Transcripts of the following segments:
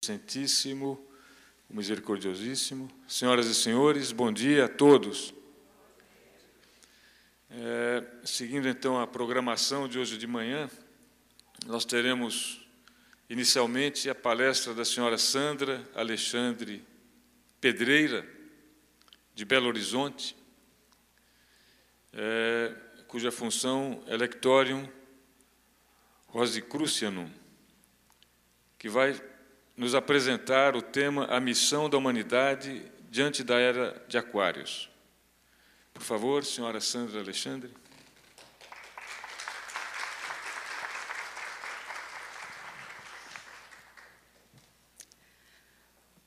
Onipotentíssimo, o Misericordiosíssimo. Senhoras e senhores, bom dia a todos. Seguindo, então, a programação de hoje de manhã, nós teremos, inicialmente, a palestra da senhora Sandra Alexandre Pedreira, de Belo Horizonte, cuja função é Lectorium Rosicrucianum, que vai nos apresentar o tema A Missão da Humanidade diante da Era de Aquários. Por favor, senhora Sandra Alexandre.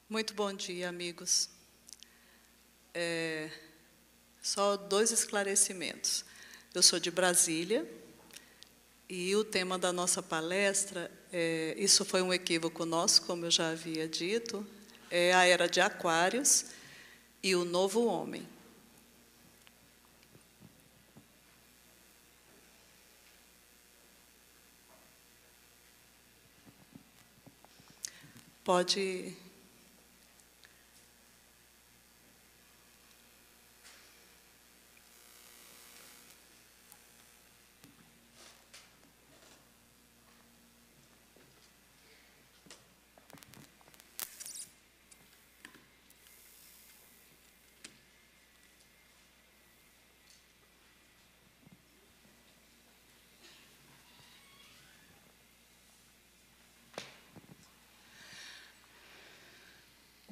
Muito bom dia, amigos. Só 2 esclarecimentos. Eu sou de Brasília e o tema da nossa palestra, isso foi um equívoco nosso, como eu já havia dito, é a Era de Aquários e o Novo Homem. Pode...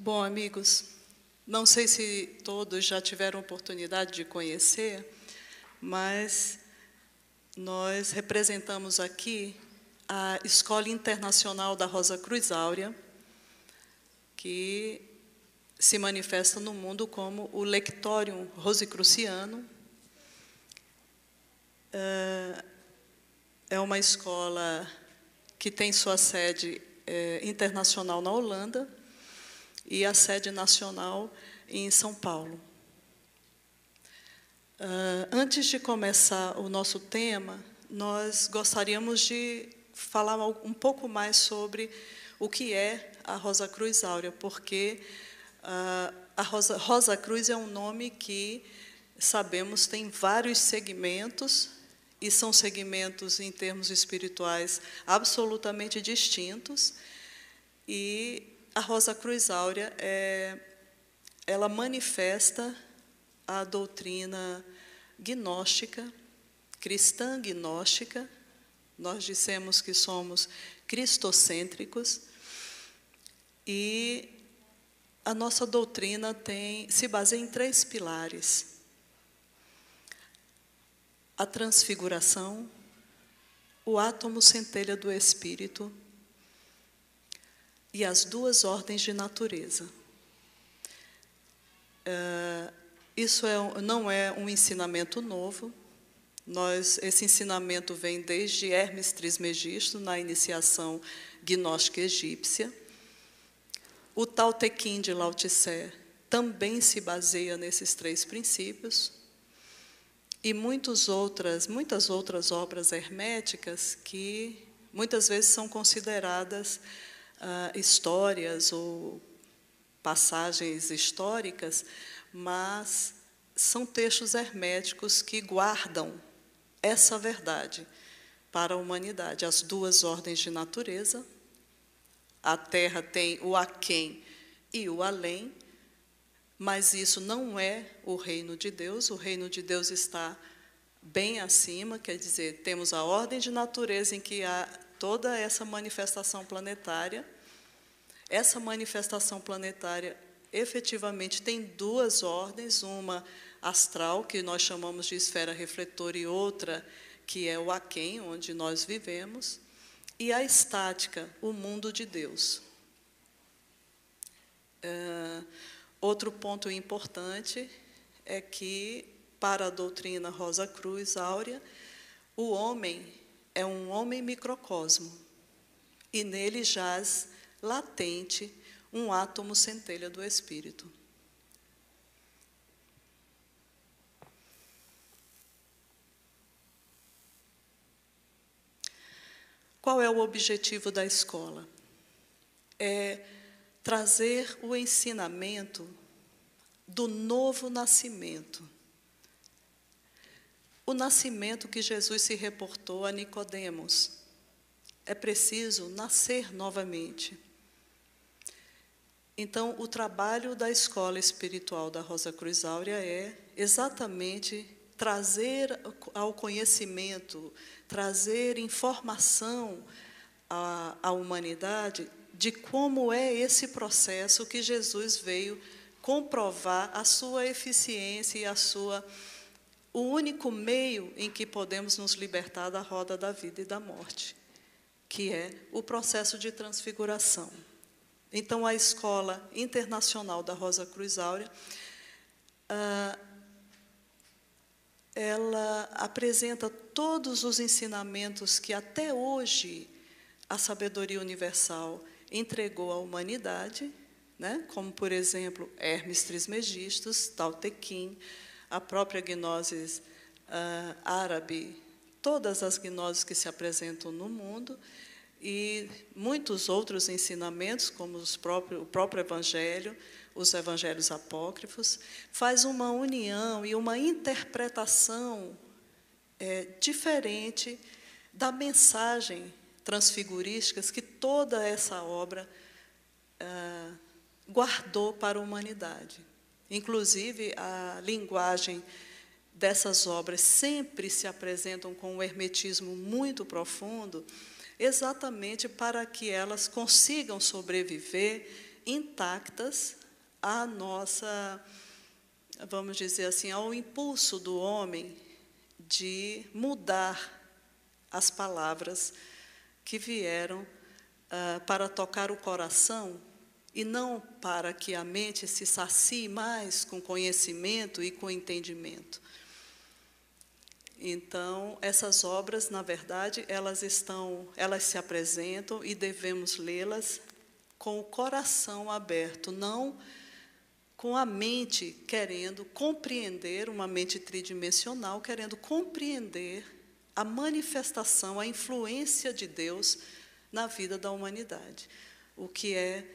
Bom, amigos, não sei se todos já tiveram oportunidade de conhecer, mas nós representamos aqui a Escola Internacional da Rosa Cruz Áurea, que se manifesta no mundo como o Lectorium Rosicrucianum. É uma escola que tem sua sede internacional na Holanda, e a sede nacional em São Paulo. Antes de começar o nosso tema, nós gostaríamos de falar um pouco mais sobre o que é a Rosa Cruz Áurea, porque a Rosa Cruz é um nome que, sabemos, tem vários segmentos, e são segmentos, em termos espirituais, absolutamente distintos, e a Rosa Cruz Áurea, ela manifesta a doutrina gnóstica, cristã gnóstica. Nós dissemos que somos cristocêntricos, e a nossa doutrina se baseia em 3 pilares: a transfiguração, o átomo centelha do Espírito, e as 2 ordens de natureza. Isso não é um ensinamento novo. Esse ensinamento vem desde Hermes Trismegisto, na iniciação gnóstica egípcia. O Tao Te Ching de Lao Tse também se baseia nesses 3 princípios. E muitas outras obras herméticas que muitas vezes são consideradas histórias ou passagens históricas, mas são textos herméticos que guardam essa verdade para a humanidade. As 2 ordens de natureza, a Terra tem o aquém e o além, mas isso não é o reino de Deus. O reino de Deus está bem acima, quer dizer, temos a ordem de natureza em que há toda essa manifestação planetária. Essa manifestação planetária, efetivamente, tem 2 ordens, uma astral, que nós chamamos de esfera refletora, e outra, que é o aquém, onde nós vivemos, e a estática, o mundo de Deus. Outro ponto importante é que, para a doutrina Rosa Cruz Áurea, o homem é um homem microcosmo, e nele jaz latente um átomo centelha do Espírito. Qual é o objetivo da escola? é trazer o ensinamento do novo nascimento. O nascimento que Jesus se reportou a Nicodemos. É preciso nascer novamente. Então, o trabalho da escola espiritual da Rosa Cruz Áurea é exatamente trazer ao conhecimento, trazer informação à humanidade de como é esse processo que Jesus veio comprovar a sua eficiência e o único meio em que podemos nos libertar da roda da vida e da morte, que é o processo de transfiguração. Então, a Escola Internacional da Rosa Cruz Áurea, ela apresenta todos os ensinamentos que até hoje a sabedoria universal entregou à humanidade, né? Como, por exemplo, Hermes Trismegistus, Tao Te Ching, a própria gnose árabe, todas as gnoses que se apresentam no mundo, e muitos outros ensinamentos, como o próprio Evangelho, os Evangelhos apócrifos, faz uma união e uma interpretação diferente da mensagem transfigurística que toda essa obra guardou para a humanidade. Inclusive, a linguagem dessas obras sempre se apresentam com um hermetismo muito profundo, exatamente para que elas consigam sobreviver intactas à nossa, vamos dizer assim, ao impulso do homem de mudar as palavras que vieram para tocar o coração e não para que a mente se sacie mais com conhecimento e com entendimento. Então, essas obras, na verdade, elas se apresentam e devemos lê-las com o coração aberto, não com a mente querendo compreender, uma mente tridimensional, querendo compreender a manifestação, a influência de Deus na vida da humanidade, o que é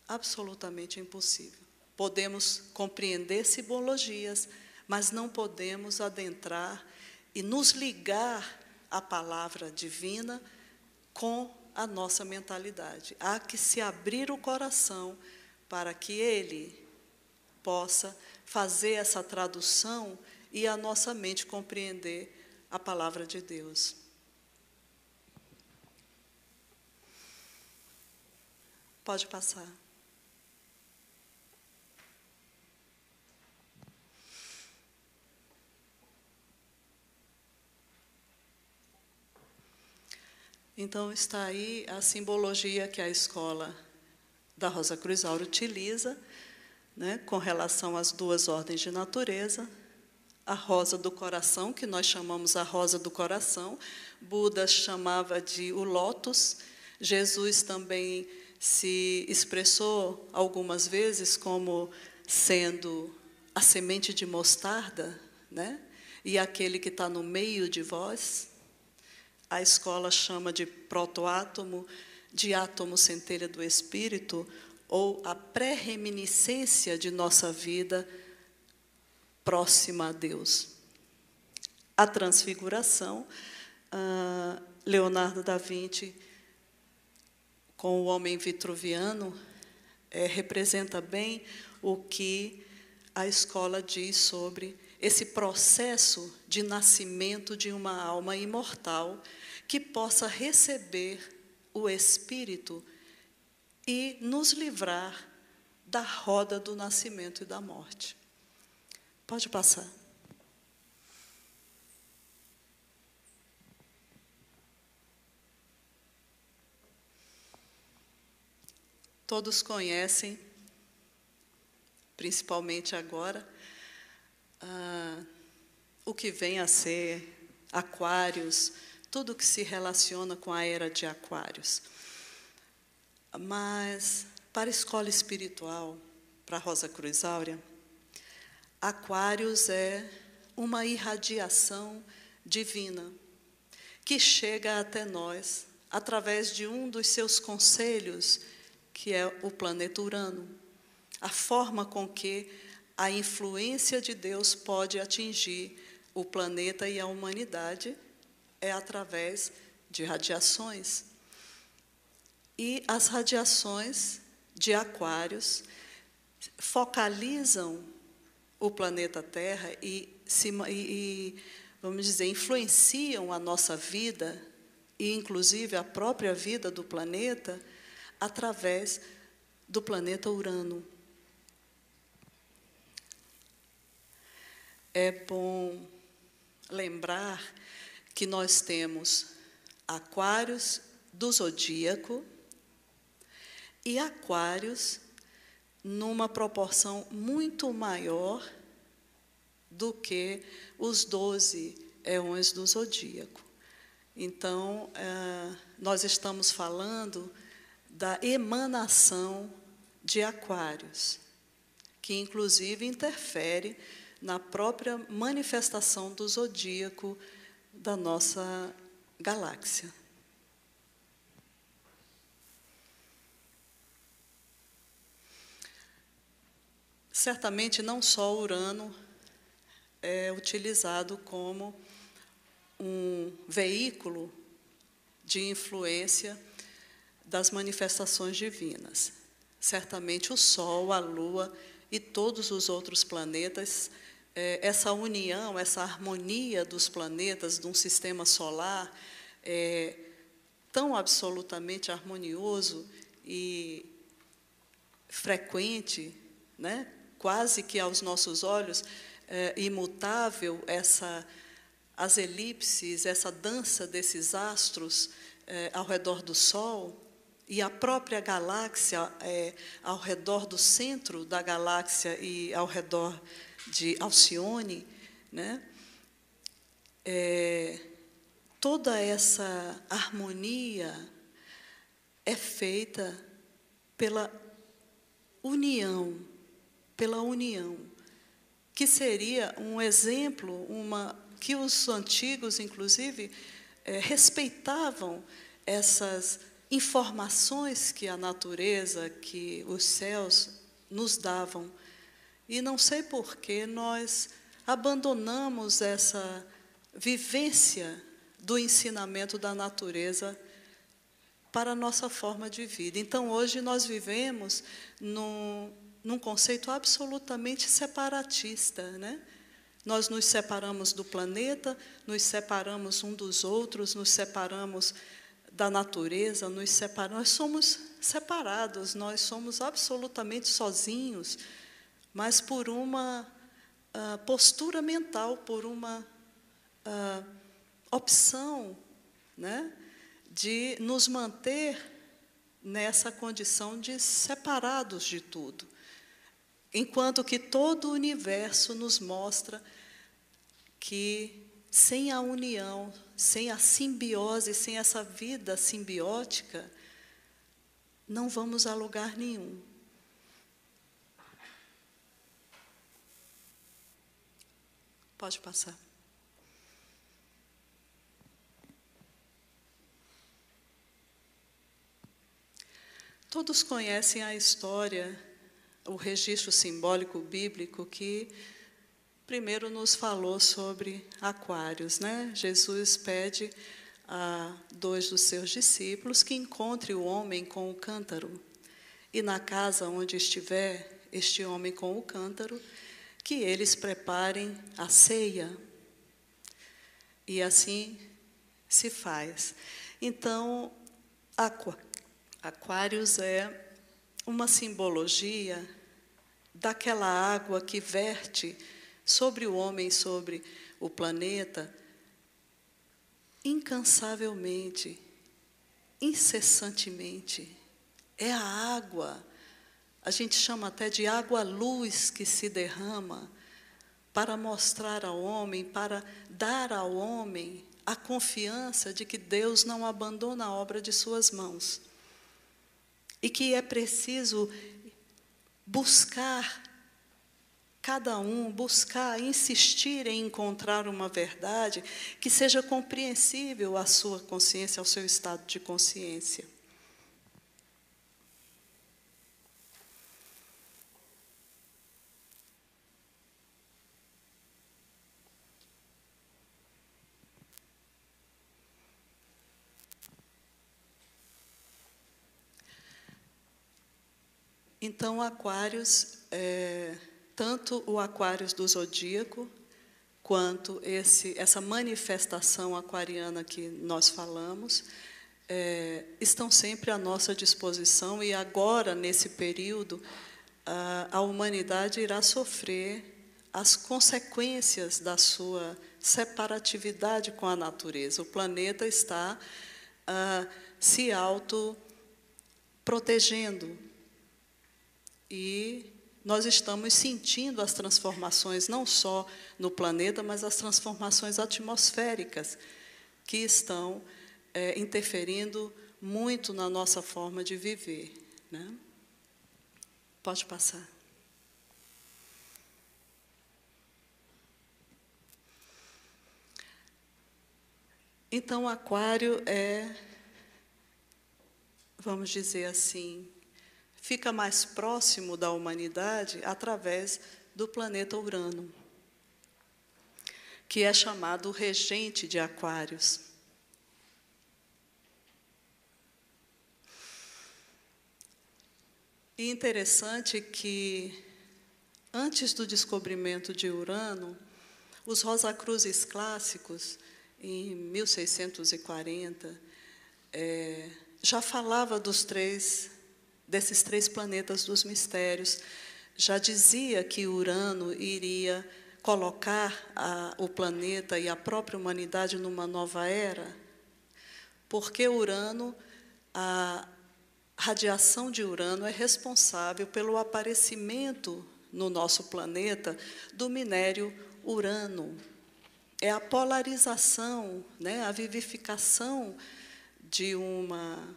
absolutamente impossível. Podemos compreender simbologias, mas não podemos adentrar e nos ligar à palavra divina com a nossa mentalidade. Há que se abrir o coração para que ele possa fazer essa tradução e a nossa mente compreender a palavra de Deus. Pode passar. Então, está aí a simbologia que a escola da Rosa Cruz Áurea utiliza, né, com relação às duas ordens de natureza, a rosa do coração, que nós chamamos a rosa do coração, Buda chamava de o lótus, Jesus também se expressou algumas vezes como sendo a semente de mostarda, né, e aquele que está no meio de vós. A escola chama de protoátomo, de átomo centelha do Espírito, ou a pré-reminiscência de nossa vida próxima a Deus. A transfiguração, Leonardo da Vinci, com o homem vitruviano, representa bem o que a escola diz sobre esse processo de nascimento de uma alma imortal que possa receber o Espírito e nos livrar da roda do nascimento e da morte. Pode passar. Todos conhecem, principalmente agora, o que vem a ser Aquários, tudo que se relaciona com a era de Aquários. Mas, para a escola espiritual, para a Rosa Cruz Áurea, Aquários é uma irradiação divina que chega até nós através de um dos seus conselhos que é o planeta Urano. A forma com que a influência de Deus pode atingir o planeta e a humanidade é através de radiações. E as radiações de Aquários focalizam o planeta Terra e, vamos dizer, influenciam a nossa vida e, inclusive, a própria vida do planeta através do planeta Urano. É bom lembrar que nós temos Aquários do zodíaco e Aquários numa proporção muito maior do que os 12 éons do zodíaco. Então, nós estamos falando da emanação de Aquários, que inclusive interfere na própria manifestação do zodíaco da nossa galáxia. Certamente não só Urano é utilizado como um veículo de influência das manifestações divinas. Certamente o Sol, a Lua e todos os outros planetas, essa união, essa harmonia dos planetas de um sistema solar é tão absolutamente harmonioso e frequente, né? Quase que aos nossos olhos, imutável as elipses, essa dança desses astros ao redor do Sol, e a própria galáxia ao redor do centro da galáxia e ao redor de Alcione, né? Toda essa harmonia é feita pela união, que seria um exemplo, que os antigos, inclusive, respeitavam essas informações que a natureza, que os céus nos davam. E não sei por que nós abandonamos essa vivência do ensinamento da natureza para a nossa forma de vida. Então, hoje, nós vivemos num conceito absolutamente separatista, né? Nós nos separamos do planeta, nos separamos um dos outros, nos separamos da natureza, nós somos separados, nós somos absolutamente sozinhos, mas por uma postura mental, por uma opção, né, de nos manter nessa condição de separados de tudo. Enquanto que todo o universo nos mostra que sem a união, sem a simbiose, sem essa vida simbiótica, não vamos a lugar nenhum. Pode passar. Todos conhecem a história, o registro simbólico bíblico que primeiro nos falou sobre Aquários, né? Jesus pede a 2 dos seus discípulos que encontre o homem com o cântaro e na casa onde estiver este homem com o cântaro, que eles preparem a ceia. E assim se faz. Então, Aquários é uma simbologia daquela água que verte sobre o homem, sobre o planeta, incansavelmente, incessantemente. É a água, a gente chama até de água-luz que se derrama para mostrar ao homem, para dar ao homem a confiança de que Deus não abandona a obra de suas mãos. E que é preciso buscar, insistir em encontrar uma verdade que seja compreensível à sua consciência, ao seu estado de consciência. Então, Aquários, tanto o Aquários do Zodíaco, quanto essa manifestação aquariana que nós falamos, estão sempre à nossa disposição, e agora, nesse período, a humanidade irá sofrer as consequências da sua separatividade com a natureza. O planeta está se autoprotegendo, e nós estamos sentindo as transformações, não só no planeta, mas as transformações atmosféricas, que estão interferindo muito na nossa forma de viver, né? Pode passar. Então, Aquário vamos dizer assim, fica mais próximo da humanidade através do planeta Urano, que é chamado regente de Aquários. E interessante que, antes do descobrimento de Urano, os Rosacruzes clássicos, em 1640, já falava desses três planetas dos mistérios, já dizia que Urano iria colocar o planeta e a própria humanidade numa nova era, porque Urano, a radiação de Urano é responsável pelo aparecimento no nosso planeta do minério urano. É a polarização, né, a vivificação de uma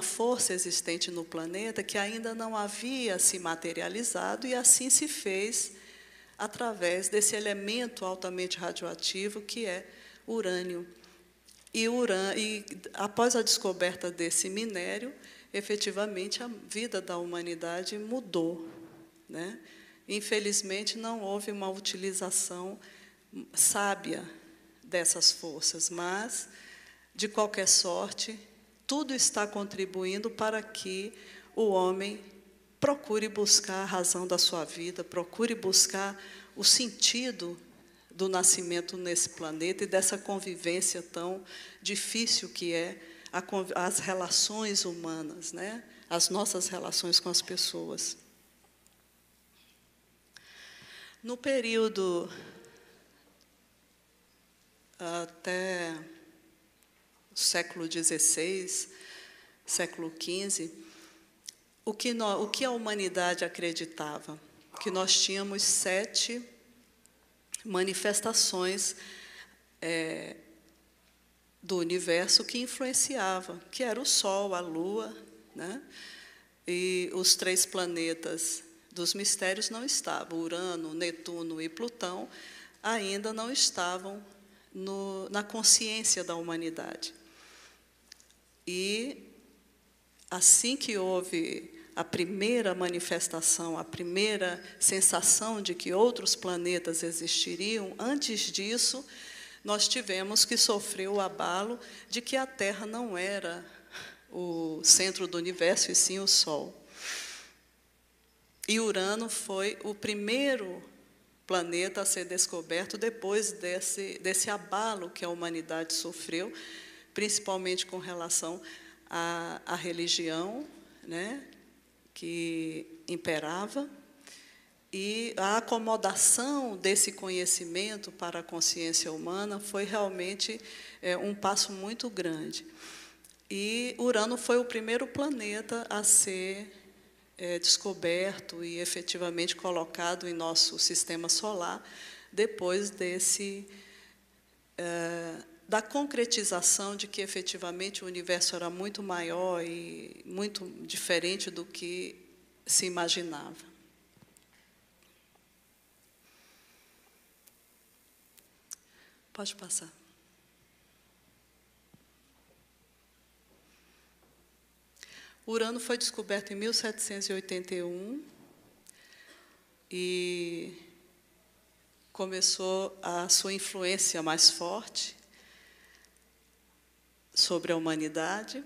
força existente no planeta que ainda não havia se materializado, e assim se fez através desse elemento altamente radioativo que é urânio. E após a descoberta desse minério, efetivamente a vida da humanidade mudou, né? Infelizmente, não houve uma utilização sábia dessas forças, mas, de qualquer sorte, tudo está contribuindo para que o homem procure buscar a razão da sua vida, procure buscar o sentido do nascimento nesse planeta e dessa convivência tão difícil que é as relações humanas, né? As nossas relações com as pessoas. No período até o século XVI, século XV, o que a humanidade acreditava? Que nós tínhamos 7 manifestações do universo que influenciavam, que era o Sol, a Lua, né? E os 3 planetas dos mistérios não estavam. Urano, Netuno e Plutão ainda não estavam na consciência da humanidade. E assim que houve a primeira manifestação, a primeira sensação de que outros planetas existiriam, antes disso, nós tivemos que sofrer o abalo de que a Terra não era o centro do universo, e sim o Sol. E Urano foi o primeiro planeta a ser descoberto depois desse abalo que a humanidade sofreu, principalmente com relação à religião, né, que imperava, e a acomodação desse conhecimento para a consciência humana foi realmente um passo muito grande. E Urano foi o primeiro planeta a ser descoberto e efetivamente colocado em nosso sistema solar, depois da concretização de que efetivamente o universo era muito maior e muito diferente do que se imaginava. Pode passar. Urano foi descoberto em 1781 e começou a sua influência mais forte sobre a humanidade.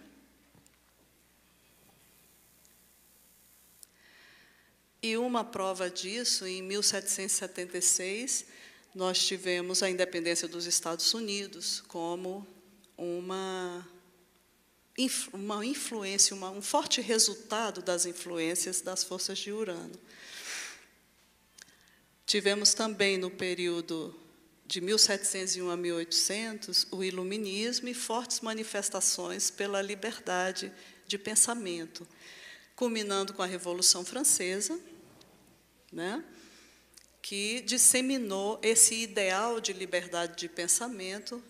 E uma prova disso, em 1776, nós tivemos a independência dos Estados Unidos como uma influência, um forte resultado das influências das forças de Urano. Tivemos também, no período de 1701 a 1800, o Iluminismo e fortes manifestações pela liberdade de pensamento, culminando com a Revolução Francesa, né, que disseminou esse ideal de liberdade de pensamento,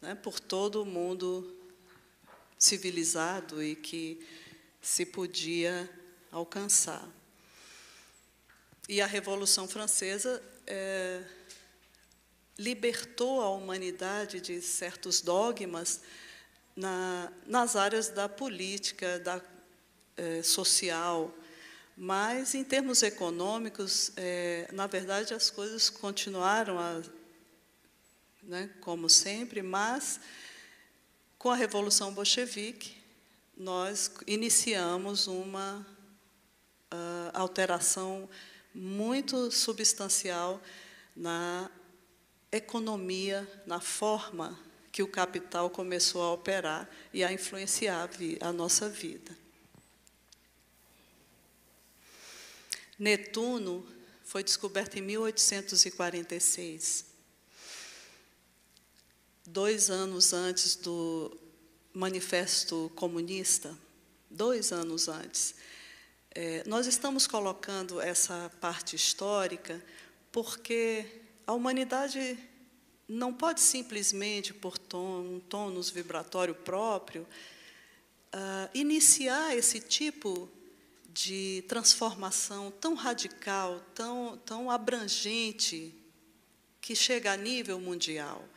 né, por todo o mundo civilizado e que se podia alcançar. E a Revolução Francesa libertou a humanidade de certos dogmas nas áreas da política, social, mas, em termos econômicos, na verdade, as coisas continuaram, né, como sempre, mas, com a Revolução Bolchevique, nós iniciamos uma alteração muito substancial na economia, na forma que o capital começou a operar e a influenciar a nossa vida. Netuno foi descoberto em 1846, 2 anos antes do Manifesto Comunista, 2 anos antes. Nós estamos colocando essa parte histórica porque a humanidade não pode simplesmente, por um tônus vibratório próprio, iniciar esse tipo de transformação tão radical, tão abrangente, que chega a nível mundial.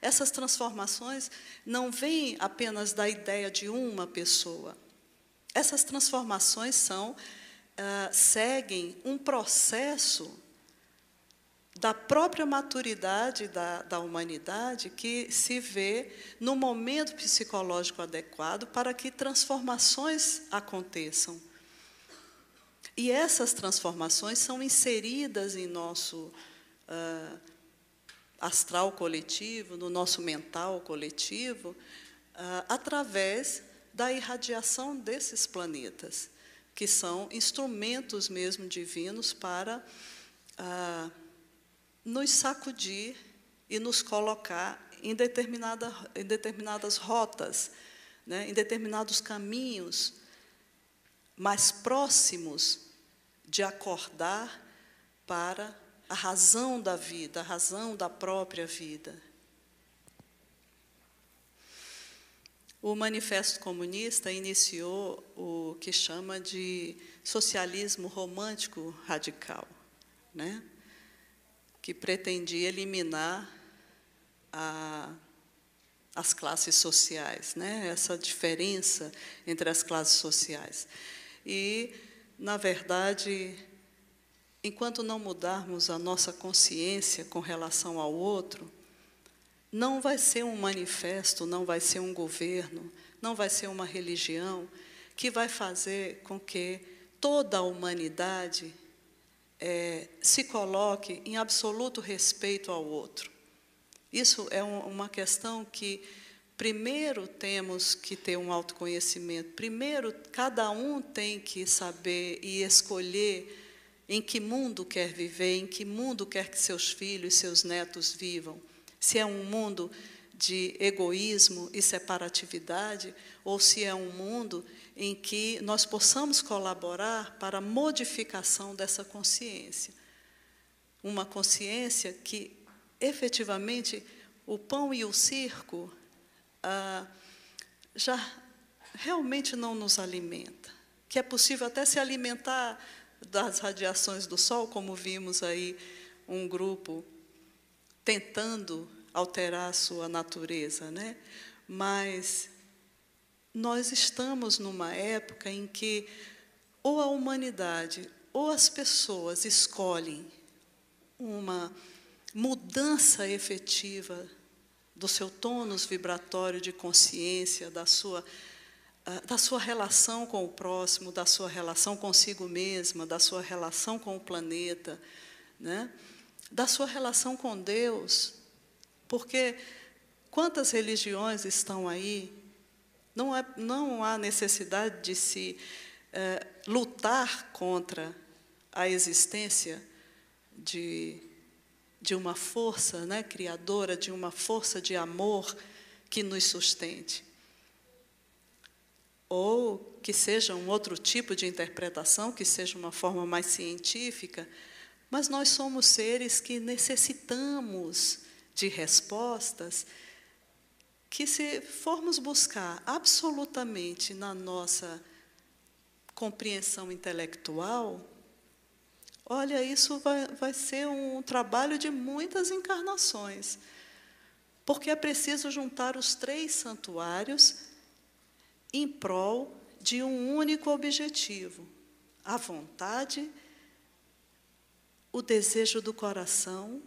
Essas transformações não vêm apenas da ideia de uma pessoa. Essas transformações seguem um processo da própria maturidade da humanidade que se vê no momento psicológico adequado para que transformações aconteçam. E essas transformações são inseridas em nosso astral coletivo, no nosso mental coletivo, através da irradiação desses planetas, que são instrumentos mesmo divinos para nos sacudir e nos colocar em determinadas rotas, né, em determinados caminhos mais próximos de acordar para a razão da vida, a razão da própria vida. O Manifesto Comunista iniciou o que chama de socialismo romântico radical, né? Que pretendia eliminar as classes sociais, né? Essa diferença entre as classes sociais. E, na verdade, enquanto não mudarmos a nossa consciência com relação ao outro, não vai ser um manifesto, não vai ser um governo, não vai ser uma religião que vai fazer com que toda a humanidade se coloque em absoluto respeito ao outro. Isso é uma questão que, primeiro, temos que ter um autoconhecimento. Primeiro, cada um tem que saber e escolher em que mundo quer viver, em que mundo quer que seus filhos e seus netos vivam. Se é um mundo de egoísmo e separatividade, ou se é um mundo em que nós possamos colaborar para a modificação dessa consciência. Uma consciência que, efetivamente, o pão e o circo já realmente não nos alimenta. Que é possível até se alimentar das radiações do Sol, como vimos aí um grupo tentando alterar a sua natureza, né? Mas nós estamos numa época em que ou a humanidade ou as pessoas escolhem uma mudança efetiva do seu tônus vibratório de consciência, da sua da sua relação com o próximo, da sua relação consigo mesma, da sua relação com o planeta, né? Da sua relação com Deus, porque quantas religiões estão aí, não há necessidade de se lutar contra a existência de uma força, né, criadora, de uma força de amor que nos sustente. Ou que seja um outro tipo de interpretação, que seja uma forma mais científica, mas nós somos seres que necessitamos de respostas que, se formos buscar absolutamente na nossa compreensão intelectual, olha, isso vai ser um trabalho de muitas encarnações, porque é preciso juntar os 3 santuários em prol de um único objetivo: a vontade, o desejo do coração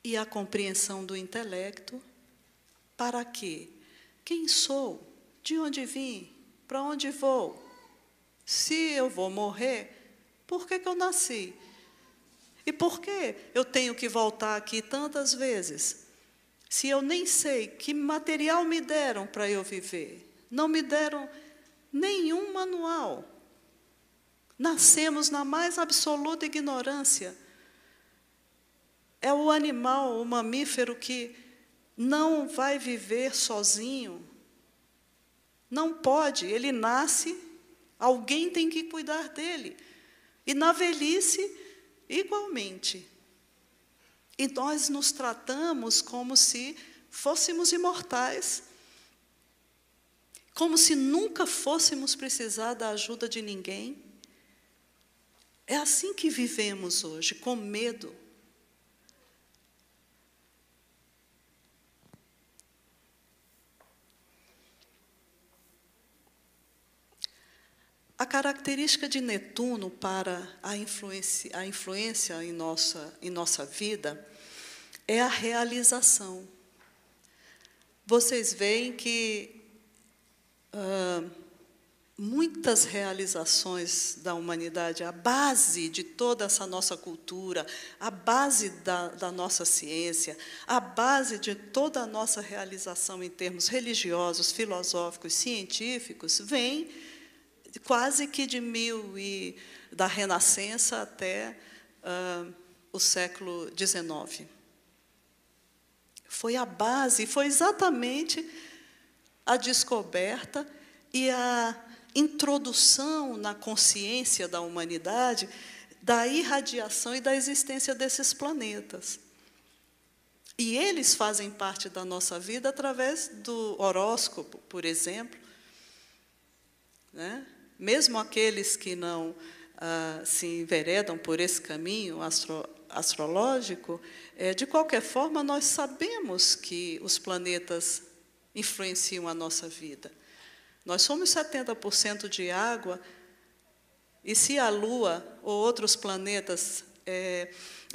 e a compreensão do intelecto. Para quê? Quem sou? De onde vim? Para onde vou? Se eu vou morrer, por que eu nasci? E por que eu tenho que voltar aqui tantas vezes? Se eu nem sei que material me deram para eu viver. Não me deram nenhum manual. Nascemos na mais absoluta ignorância. É o animal, o mamífero que não vai viver sozinho. Não pode, ele nasce, alguém tem que cuidar dele. E na velhice, igualmente. E nós nos tratamos como se fôssemos imortais, como se nunca fôssemos precisar da ajuda de ninguém. É assim que vivemos hoje, com medo. A característica de Netuno para a influência em nossa vida é a realização. Vocês veem que muitas realizações da humanidade, a base de toda essa nossa cultura, a base da nossa ciência, a base de toda a nossa realização em termos religiosos, filosóficos, científicos, vem quase que da Renascença até o século XIX. Foi a base, foi exatamente a descoberta e a introdução na consciência da humanidade da irradiação e da existência desses planetas. E eles fazem parte da nossa vida através do horóscopo, por exemplo, né? Mesmo aqueles que não se enveredam por esse caminho astrológico, de qualquer forma, nós sabemos que os planetas influenciam a nossa vida. Nós somos 70% de água, e se a Lua ou outros planetas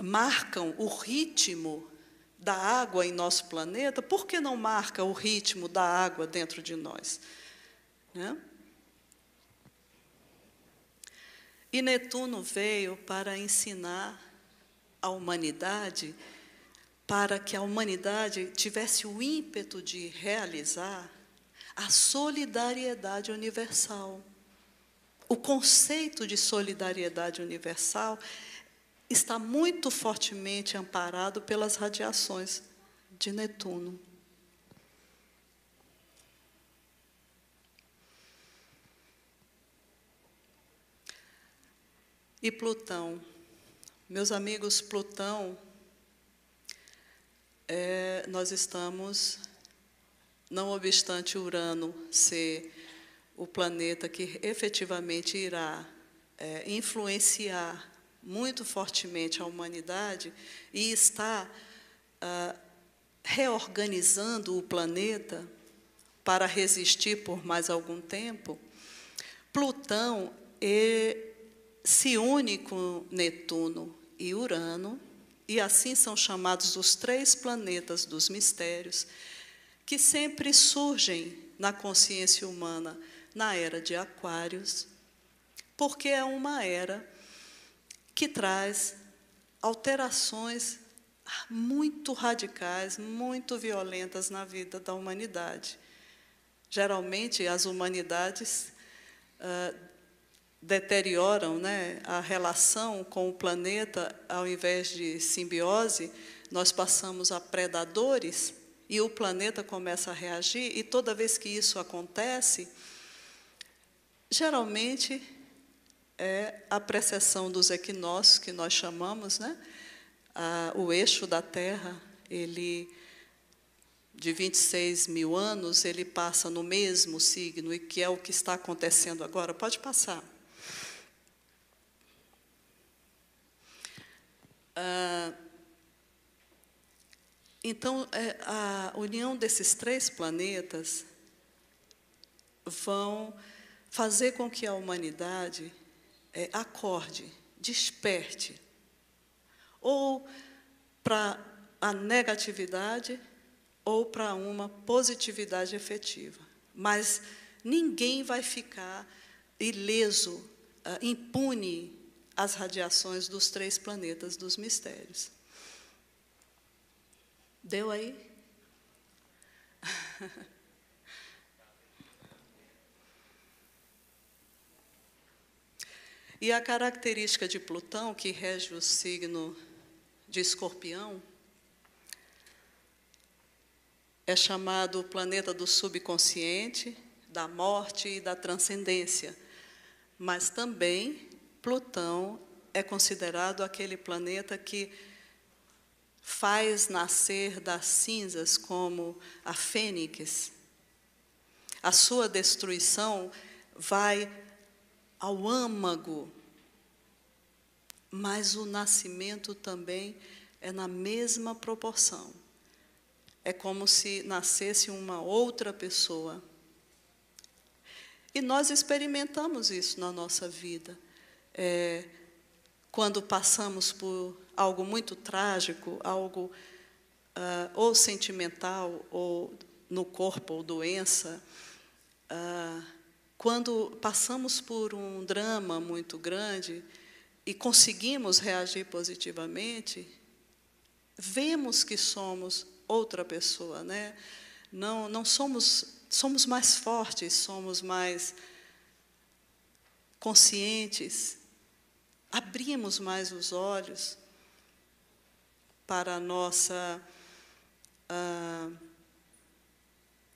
marcam o ritmo da água em nosso planeta, por que não marca o ritmo da água dentro de nós? Né? E Netuno veio para ensinar a humanidade, para que a humanidade tivesse o ímpeto de realizar a solidariedade universal. O conceito de solidariedade universal está muito fortemente amparado pelas radiações de Netuno. E Plutão. Meus amigos, Plutão, nós estamos, não obstante Urano ser o planeta que efetivamente irá influenciar muito fortemente a humanidade e está reorganizando o planeta para resistir por mais algum tempo, Plutão se une com Netuno e Urano, e assim são chamados os 3 planetas dos mistérios, que sempre surgem na consciência humana na era de Aquários, porque é uma era que traz alterações muito radicais, muito violentas na vida da humanidade. Geralmente, as humanidades deterioram, né, a relação com o planeta. Ao invés de simbiose, nós passamos a predadores e o planeta começa a reagir, e toda vez que isso acontece, geralmente é a precessão dos equinócios, que nós chamamos, né? O eixo da Terra, ele, de 26 mil anos, ele passa no mesmo signo, e que é o que está acontecendo agora. Pode passar. Então, a união desses 3 planetas vão fazer com que a humanidade acorde, desperte, ou para a negatividade, ou para uma positividade efetiva. Mas ninguém vai ficar ileso, impune às radiações dos 3 planetas dos mistérios. Deu aí? E a característica de Plutão, que rege o signo de Escorpião, é chamado o planeta do subconsciente, da morte e da transcendência. Mas também Plutão é considerado aquele planeta que faz nascer das cinzas, como a fênix. A sua destruição vai ao âmago, mas o nascimento também é na mesma proporção. É como se nascesse uma outra pessoa. E nós experimentamos isso na nossa vida. Quando passamos por algo muito trágico, algo ou sentimental, ou no corpo, ou doença, quando passamos por um drama muito grande e conseguimos reagir positivamente, vemos que somos outra pessoa, né? Não somos mais fortes, somos mais conscientes, abrimos mais os olhos para a nossa...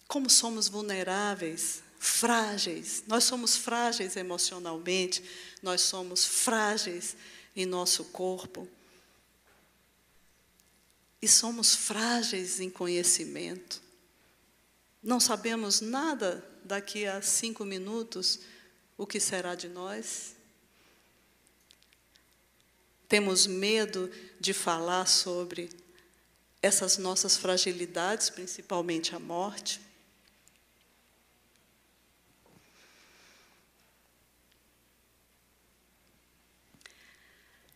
como somos vulneráveis, frágeis. Nós somos frágeis emocionalmente, nós somos frágeis em nosso corpo. E somos frágeis em conhecimento. Não sabemos nada daqui a 5 minutos o que será de nós. Temos medo de falar sobre essas nossas fragilidades, principalmente a morte.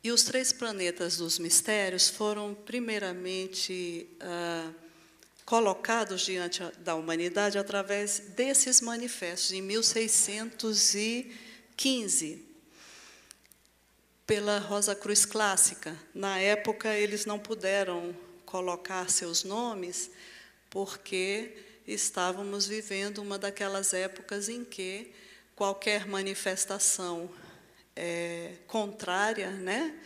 E os 3 planetas dos mistérios foram, primeiramente, colocados diante da humanidade através desses manifestos, em 1615, pela Rosa Cruz Clássica. Na época, eles não puderam colocar seus nomes, porque estávamos vivendo uma daquelas épocas em que qualquer manifestação contrária, né,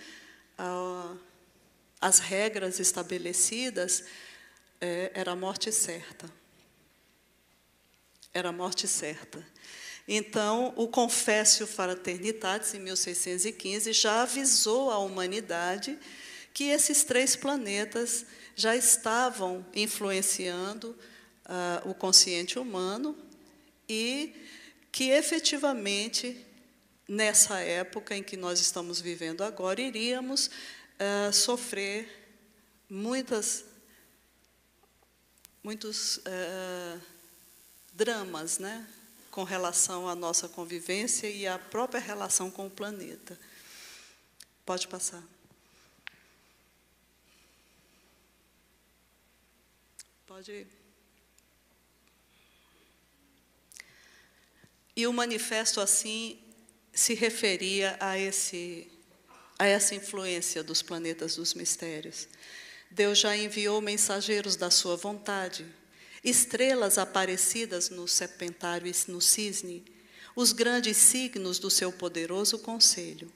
às regras estabelecidas, era a morte certa. Era a morte certa. Então, o Confessio Fraternitatis, em 1615, já avisou à humanidade que esses 3 planetas já estavam influenciando o consciente humano e que, efetivamente, nessa época em que nós estamos vivendo agora, iríamos sofrer muitos dramas, né, com relação à nossa convivência e à própria relação com o planeta. Pode passar. Pode ir. E o manifesto, assim, se referia a essa influência dos planetas dos mistérios. Deus já enviou mensageiros da sua vontade, estrelas aparecidas no serpentário e no cisne, os grandes signos do seu poderoso conselho,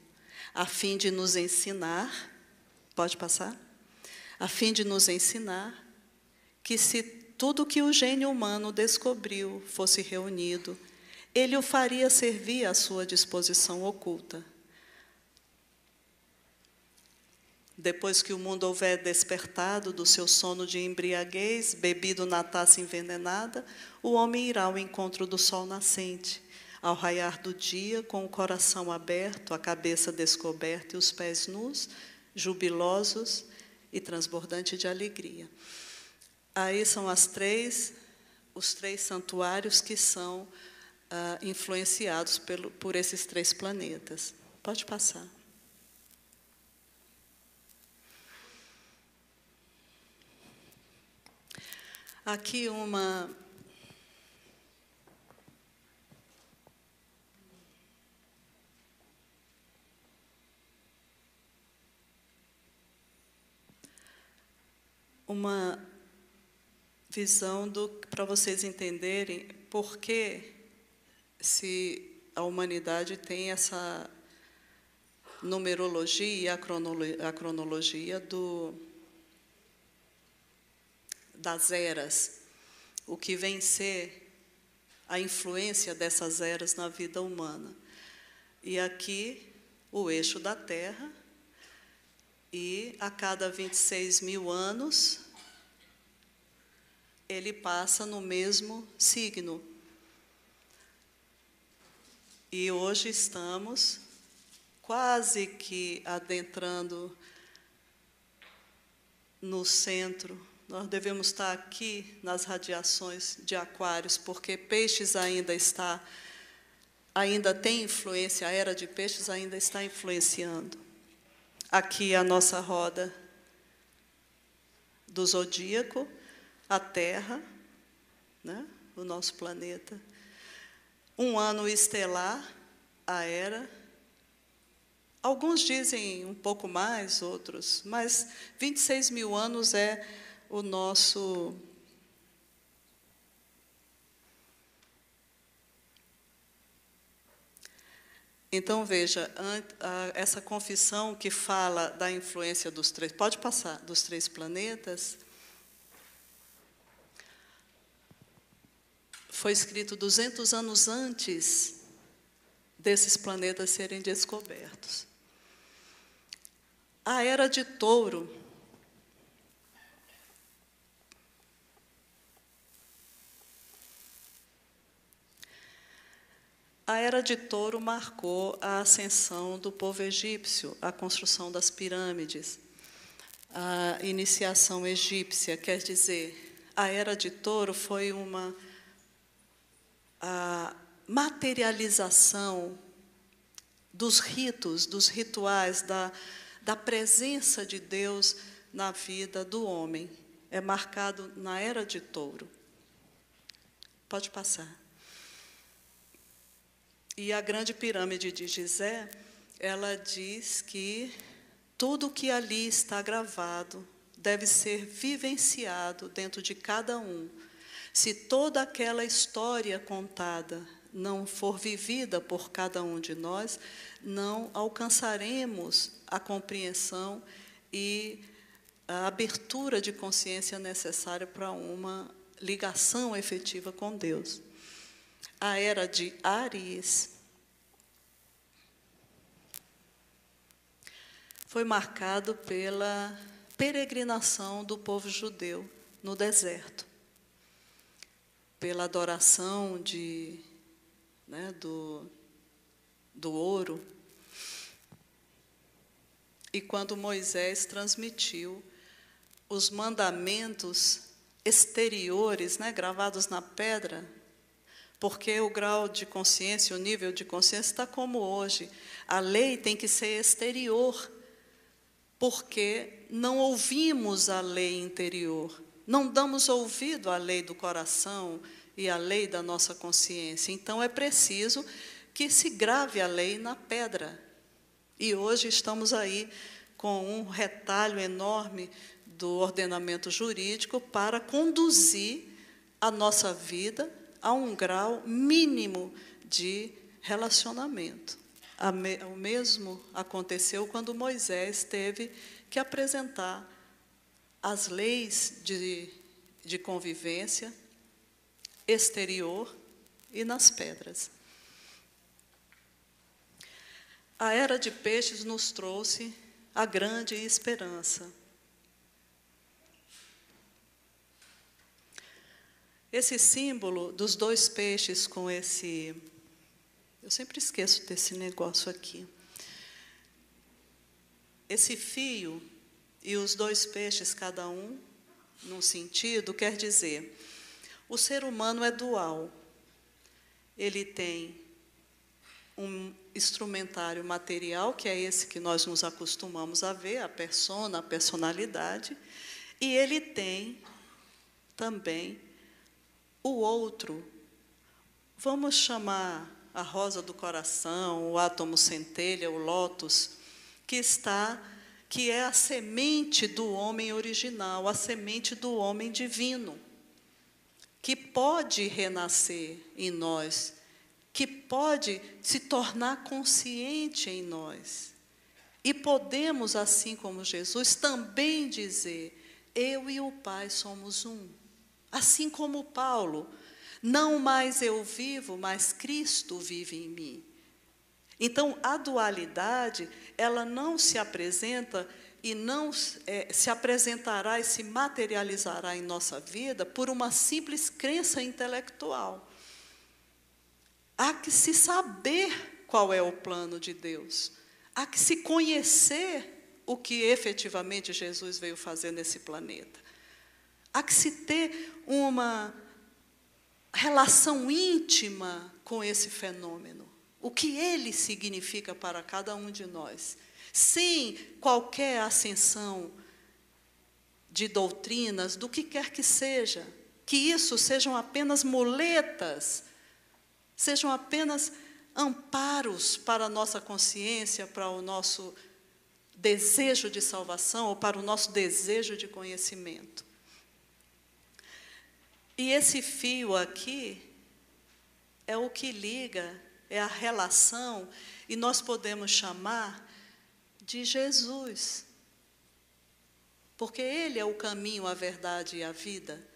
a fim de nos ensinar, pode passar? A fim de nos ensinar que se tudo que o gênio humano descobriu fosse reunido, ele o faria servir à sua disposição oculta. Depois que o mundo houver despertado do seu sono de embriaguez, bebido na taça envenenada, o homem irá ao encontro do sol nascente, ao raiar do dia, com o coração aberto, a cabeça descoberta e os pés nus, jubilosos e transbordante de alegria. Aí são os três santuários que são influenciados por esses 3 planetas. Pode passar. Aqui uma visão para vocês entenderem por que se a humanidade tem essa numerologia e a cronologia das eras, o que vem ser a influência dessas eras na vida humana. E aqui, o eixo da Terra, e a cada 26 mil anos, ele passa no mesmo signo. E hoje estamos quase que adentrando no centro. Nós devemos estar aqui nas radiações de Aquários, porque Peixes ainda tem influência, a era de Peixes ainda está influenciando. Aqui a nossa roda do zodíaco, a Terra, né, o nosso planeta. Um ano estelar, a era. Alguns dizem um pouco mais, outros, mas 26 mil anos é o nosso... Então, veja, essa confissão que fala da influência dos 3, pode passar, dos 3 planetas, foi escrito 200 anos antes desses planetas serem descobertos. A Era de Touro marcou a ascensão do povo egípcio, a construção das pirâmides, a iniciação egípcia, quer dizer, a Era de Touro foi a materialização dos ritos, dos rituais, da presença de Deus na vida do homem. É marcado na Era de Touro. Pode passar. E a grande pirâmide de Gizé, ela diz que tudo que ali está gravado deve ser vivenciado dentro de cada um. Se toda aquela história contada não for vivida por cada um de nós, não alcançaremos a compreensão e a abertura de consciência necessária para uma ligação efetiva com Deus. A Era de Áries foi marcado pela peregrinação do povo judeu no deserto, pela adoração do ouro. E quando Moisés transmitiu os mandamentos exteriores, gravados na pedra, porque o grau de consciência, o nível de consciência está como hoje. A lei tem que ser exterior, porque não ouvimos a lei interior, não damos ouvido à lei do coração e a lei da nossa consciência. Então, é preciso que se grave a lei na pedra. E hoje estamos aí com um retalho enorme do ordenamento jurídico para conduzir a nossa vida a um grau mínimo de relacionamento. O mesmo aconteceu quando Moisés teve que apresentar as leis de convivência exterior e nas pedras. A Era de Peixes nos trouxe a grande esperança. Esse símbolo dos 2 peixes com esse... Eu sempre esqueço desse negócio aqui. Esse fio e os 2 peixes, cada um num sentido, quer dizer, o ser humano é dual. Ele tem um instrumentário material, que é esse que nós nos acostumamos a ver, a persona, a personalidade, e ele tem também o outro, vamos chamar a rosa do coração, o átomo centelha, o lótus, que é a semente do homem original, a semente do homem divino, que pode renascer em nós, que pode se tornar consciente em nós. E podemos, assim como Jesus, também dizer, eu e o Pai somos um. Assim como Paulo, não mais eu vivo, mas Cristo vive em mim. Então, a dualidade, ela não se apresenta e não se apresentará e se materializará em nossa vida por uma simples crença intelectual. Há que se saber qual é o plano de Deus. Há que se conhecer o que efetivamente Jesus veio fazer nesse planeta. Há que se ter uma relação íntima com esse fenômeno. O que ele significa para cada um de nós. Sem qualquer ascensão de doutrinas, do que quer que seja. Que isso sejam apenas muletas, sejam apenas amparos para a nossa consciência, para o nosso desejo de salvação ou para o nosso desejo de conhecimento. E esse fio aqui é o que liga, é a relação, e nós podemos chamar de Jesus. Porque Ele é o caminho, a verdade e a vida.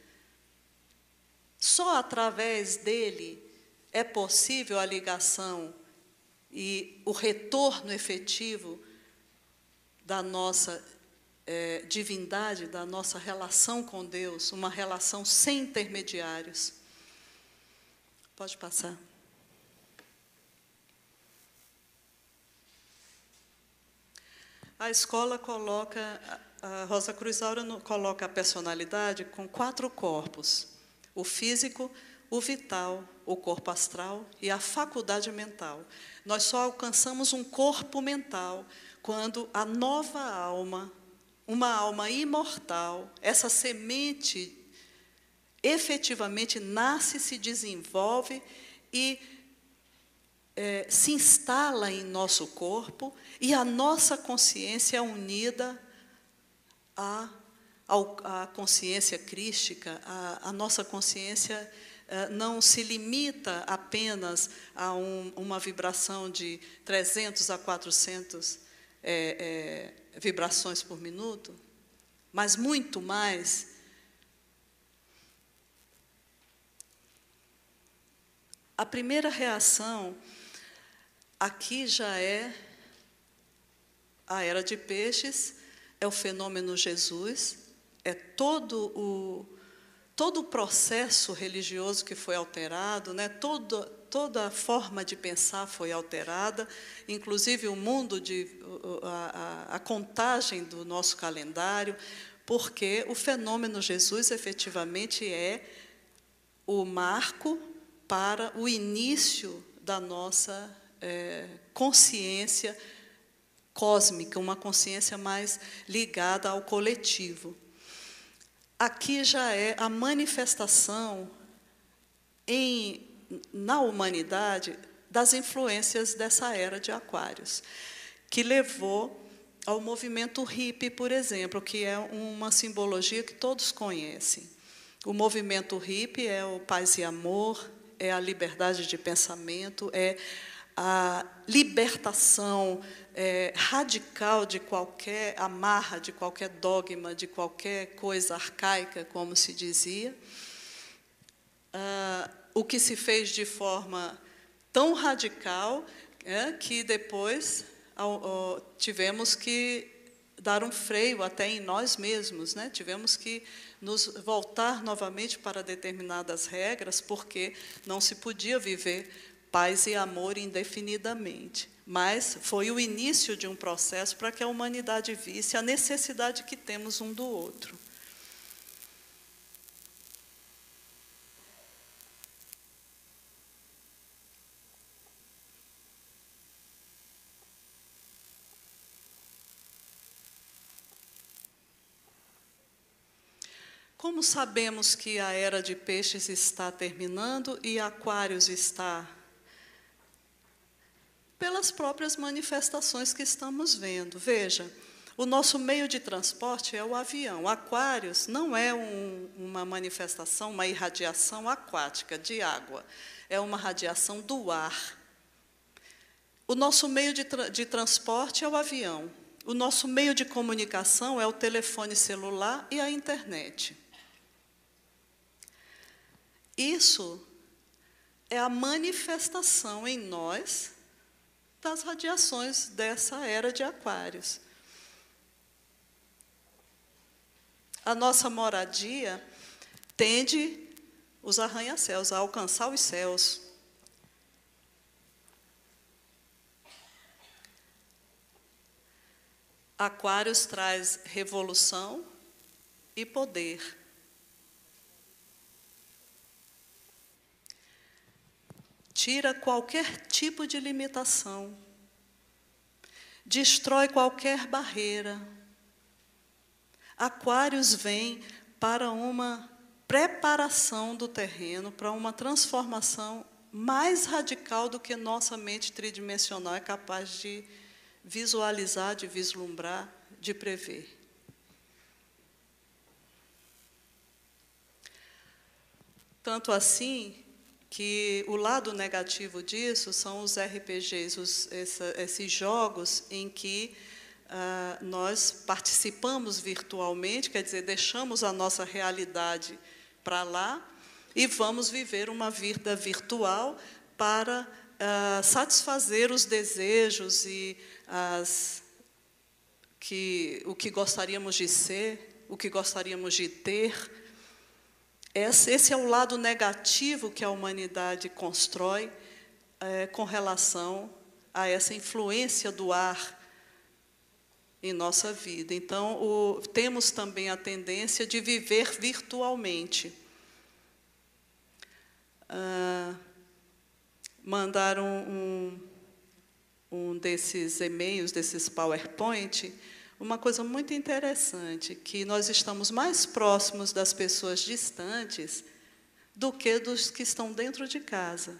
Só através dele é possível a ligação e o retorno efetivo da nossa divindade, da nossa relação com Deus, uma relação sem intermediários. Pode passar. A escola coloca, a Rosa Cruz Aura coloca a personalidade com 4 corpos: o físico, o vital, o corpo astral e a faculdade mental. Nós só alcançamos um corpo mental quando a nova alma, uma alma imortal, essa semente efetivamente nasce, se desenvolve e se instala em nosso corpo, e a nossa consciência é unida à consciência crística. A nossa consciência não se limita apenas a uma vibração de 300 a 400 vibrações por minuto, mas muito mais. A primeira reação aqui já é a Era de Peixes, é o fenômeno Jesus, é todo o processo religioso que foi alterado, né? Toda a forma de pensar foi alterada, inclusive o mundo, a contagem do nosso calendário, porque o fenômeno Jesus efetivamente é o marco para o início da nossa consciência cósmica, uma consciência mais ligada ao coletivo. Aqui já é a manifestação na humanidade das influências dessa era de Aquários, que levou ao movimento hippie, por exemplo, que é uma simbologia que todos conhecem. O movimento hippie é o paz e amor, é a liberdade de pensamento, é a libertação radical de qualquer amarra, de qualquer dogma, de qualquer coisa arcaica, como se dizia. O que se fez de forma tão radical que depois tivemos que dar um freio até em nós mesmos, né? Tivemos que nos voltar novamente para determinadas regras, porque não se podia viver paz e amor indefinidamente. Mas foi o início de um processo para que a humanidade visse a necessidade que temos um do outro. Como sabemos que a era de peixes está terminando e Aquários está? Pelas próprias manifestações que estamos vendo. Veja, o nosso meio de transporte é o avião. Aquários não é uma manifestação, uma irradiação aquática de água. É uma radiação do ar. O nosso meio de transporte é o avião. O nosso meio de comunicação é o telefone celular e a internet. Isso é a manifestação em nós das radiações dessa era de Aquários. A nossa moradia tende, os arranha-céus, a alcançar os céus. Aquários traz revolução e poder. Tira qualquer tipo de limitação, destrói qualquer barreira. Aquários vem para uma preparação do terreno, para uma transformação mais radical do que nossa mente tridimensional é capaz de visualizar, de vislumbrar, de prever. Tanto assim que o lado negativo disso são os RPGs, esses jogos em que nós participamos virtualmente, quer dizer, deixamos a nossa realidade para lá e vamos viver uma vida virtual para satisfazer os desejos e o que gostaríamos de ser, o que gostaríamos de ter. Esse é o lado negativo que a humanidade constrói com relação a essa influência do ar em nossa vida. Então, temos também a tendência de viver virtualmente. Mandaram um desses e-mails, desses PowerPoint, uma coisa muito interessante, que nós estamos mais próximos das pessoas distantes do que dos que estão dentro de casa.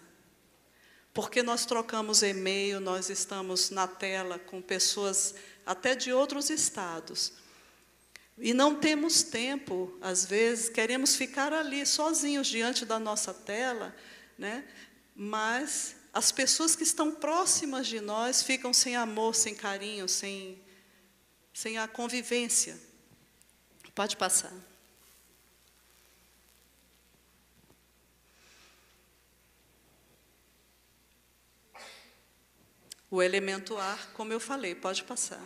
Porque nós trocamos e-mail, nós estamos na tela com pessoas até de outros estados. E não temos tempo, às vezes, queremos ficar ali sozinhos diante da nossa tela, né? Mas as pessoas que estão próximas de nós ficam sem amor, sem carinho, sem a convivência. Pode passar. O elemento ar, como eu falei, pode passar.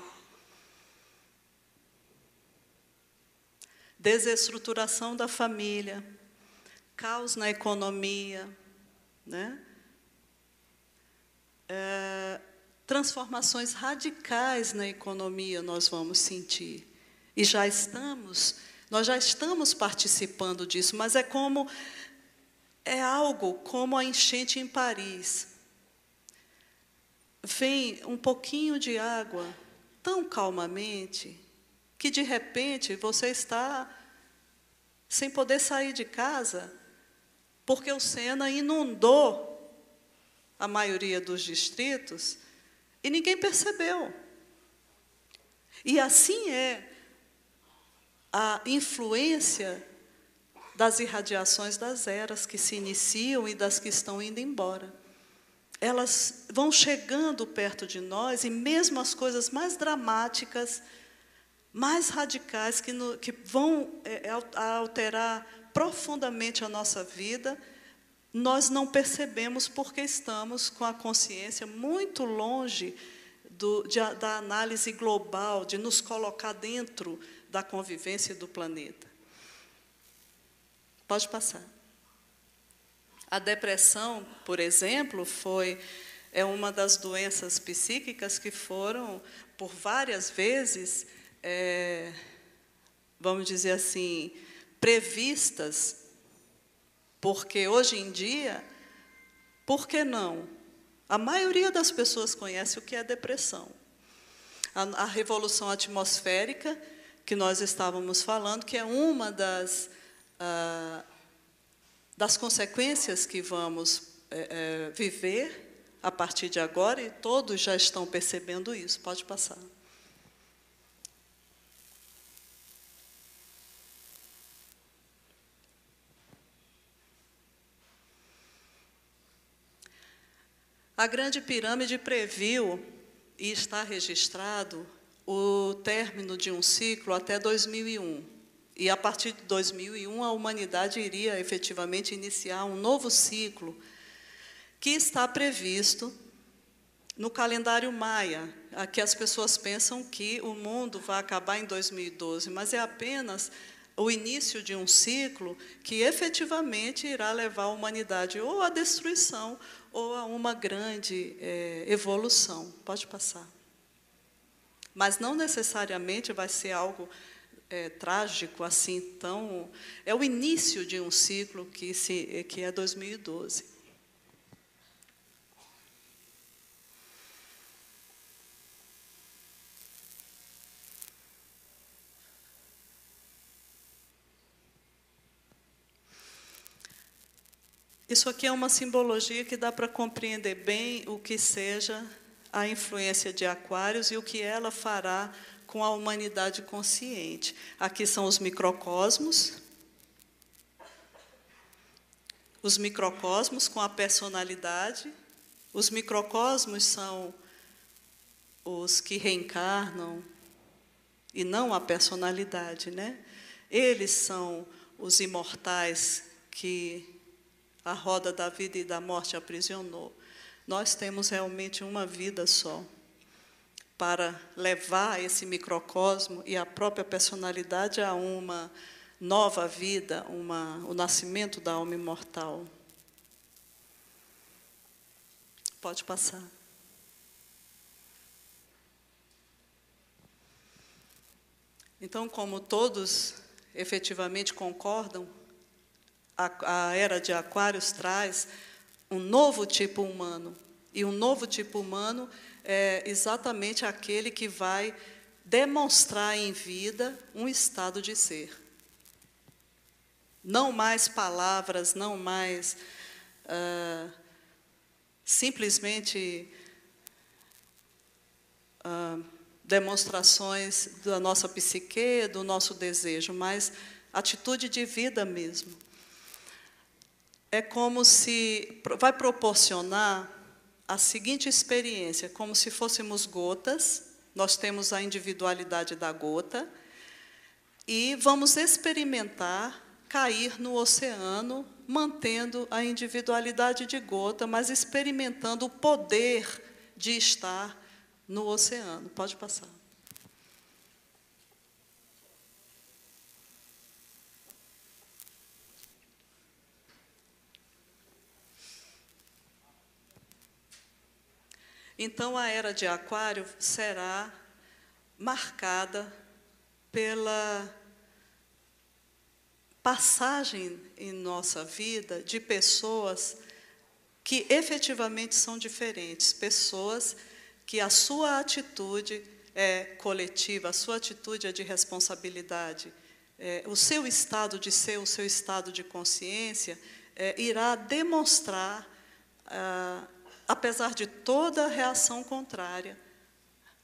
Desestruturação da família, caos na economia, né? Transformações radicais na economia nós vamos sentir. E nós já estamos participando disso, mas é algo como a enchente em Paris. Vem um pouquinho de água tão calmamente que, de repente, você está sem poder sair de casa porque o Sena inundou a maioria dos distritos e ninguém percebeu. E assim é a influência das irradiações das eras que se iniciam e das que estão indo embora. Elas vão chegando perto de nós e mesmo as coisas mais dramáticas, mais radicais, que vão alterar profundamente a nossa vida, nós não percebemos porque estamos com a consciência muito longe da análise global, de nos colocar dentro da convivência do planeta. Pode passar. A depressão, por exemplo, é uma das doenças psíquicas que foram, por várias vezes, vamos dizer assim, previstas, porque hoje em dia, por que não? A maioria das pessoas conhece o que é depressão. A revolução atmosférica, que nós estávamos falando, que é uma das consequências que vamos viver a partir de agora, e todos já estão percebendo isso. Pode passar. A Grande Pirâmide previu, e está registrado, o término de um ciclo até 2001. E, a partir de 2001, a humanidade iria, efetivamente, iniciar um novo ciclo, que está previsto no calendário maia. Aqui as pessoas pensam que o mundo vai acabar em 2012, mas é apenas o início de um ciclo que, efetivamente, irá levar a humanidade ou à destruição ou a uma grande evolução. Pode passar. Mas não necessariamente vai ser algo trágico assim, tão... É o início de um ciclo que é 2012. Isso aqui é uma simbologia que dá para compreender bem o que seja a influência de Aquários e o que ela fará com a humanidade consciente. Aqui são os microcosmos com a personalidade. Os microcosmos são os que reencarnam e não a personalidade, né? Eles são os imortais que a roda da vida e da morte aprisionou. Nós temos realmente uma vida só para levar esse microcosmo e a própria personalidade a uma nova vida, o nascimento da alma imortal. Pode passar. Então, como todos efetivamente concordam, a era de Aquários traz um novo tipo humano. E um novo tipo humano é exatamente aquele que vai demonstrar em vida um estado de ser. Não mais palavras, não mais simplesmente demonstrações da nossa psique, do nosso desejo, mas atitude de vida mesmo. É como se vai proporcionar a seguinte experiência, como se fôssemos gotas, nós temos a individualidade da gota, e vamos experimentar cair no oceano, mantendo a individualidade de gota, mas experimentando o poder de estar no oceano. Pode passar. Então, a era de Aquário será marcada pela passagem em nossa vida de pessoas que efetivamente são diferentes, pessoas que a sua atitude é coletiva, a sua atitude é de responsabilidade, o seu estado de ser, o seu estado de consciência irá demonstrar, apesar de toda a reação contrária,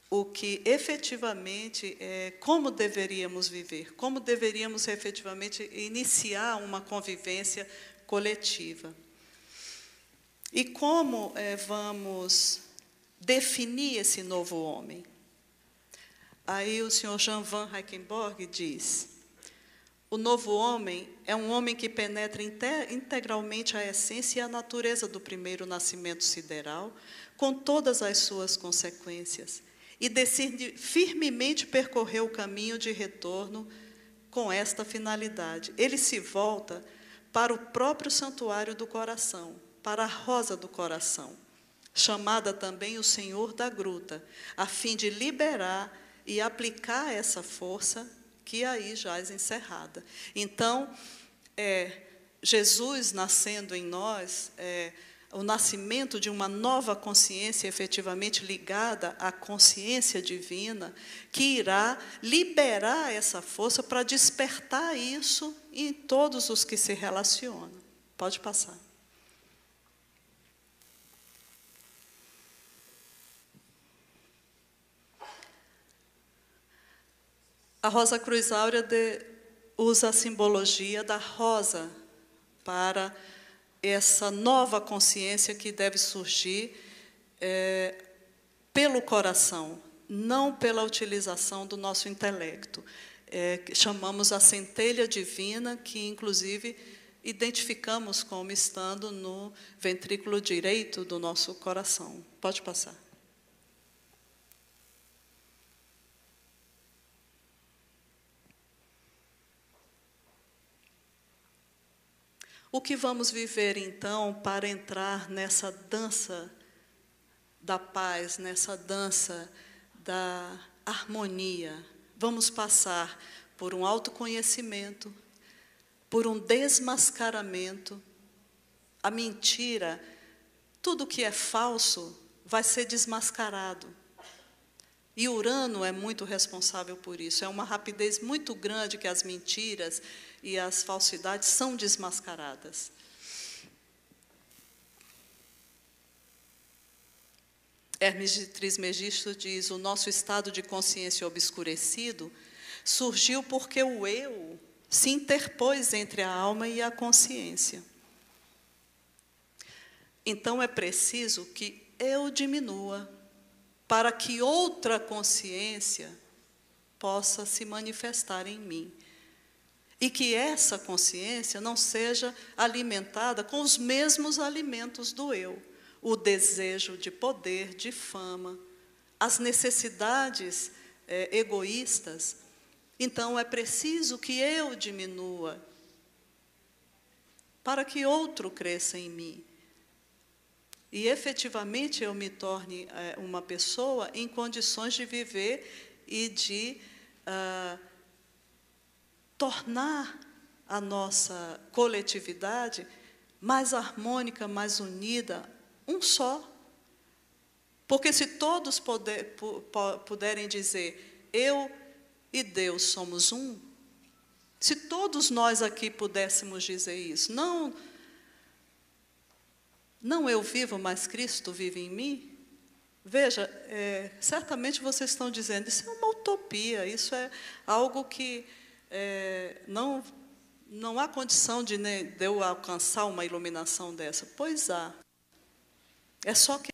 o que efetivamente, como deveríamos viver, como deveríamos efetivamente iniciar uma convivência coletiva. E como vamos definir esse novo homem? Aí o senhor Jan van Reichenborg diz: o novo homem é um homem que penetra integralmente a essência e a natureza do primeiro nascimento sideral, com todas as suas consequências, e decide firmemente percorrer o caminho de retorno com esta finalidade. Ele se volta para o próprio santuário do coração, para a rosa do coração, chamada também o Senhor da Gruta, a fim de liberar e aplicar essa força que aí jaz encerrada. Então, Jesus nascendo em nós, o nascimento de uma nova consciência efetivamente ligada à consciência divina, que irá liberar essa força para despertar isso em todos os que se relacionam. Pode passar. A Rosa Cruz Áurea usa a simbologia da rosa para essa nova consciência que deve surgir pelo coração, não pela utilização do nosso intelecto. Chamamos a centelha divina, que inclusive identificamos como estando no ventrículo direito do nosso coração. Pode passar. O que vamos viver, então, para entrar nessa dança da paz, nessa dança da harmonia? Vamos passar por um autoconhecimento, por um desmascaramento. A mentira, tudo que é falso, vai ser desmascarado. E Urano é muito responsável por isso. É uma rapidez muito grande que as mentiras e as falsidades são desmascaradas. Hermes Trismegisto diz: o nosso estado de consciência obscurecido surgiu porque o eu se interpôs entre a alma e a consciência. Então é preciso que eu diminua, para que outra consciência possa se manifestar em mim. E que essa consciência não seja alimentada com os mesmos alimentos do eu. O desejo de poder, de fama, as necessidades egoístas. Então é preciso que eu diminua, para que outro cresça em mim. E efetivamente eu me torne uma pessoa em condições de viver e de tornar a nossa coletividade mais harmônica, mais unida, um só. Porque se todos puderem dizer, eu e Deus somos um, se todos nós aqui pudéssemos dizer isso, não eu vivo, mas Cristo vive em mim. Veja, certamente vocês estão dizendo, isso é uma utopia, isso é algo que não há condição de eu alcançar uma iluminação dessa. Pois há. É só que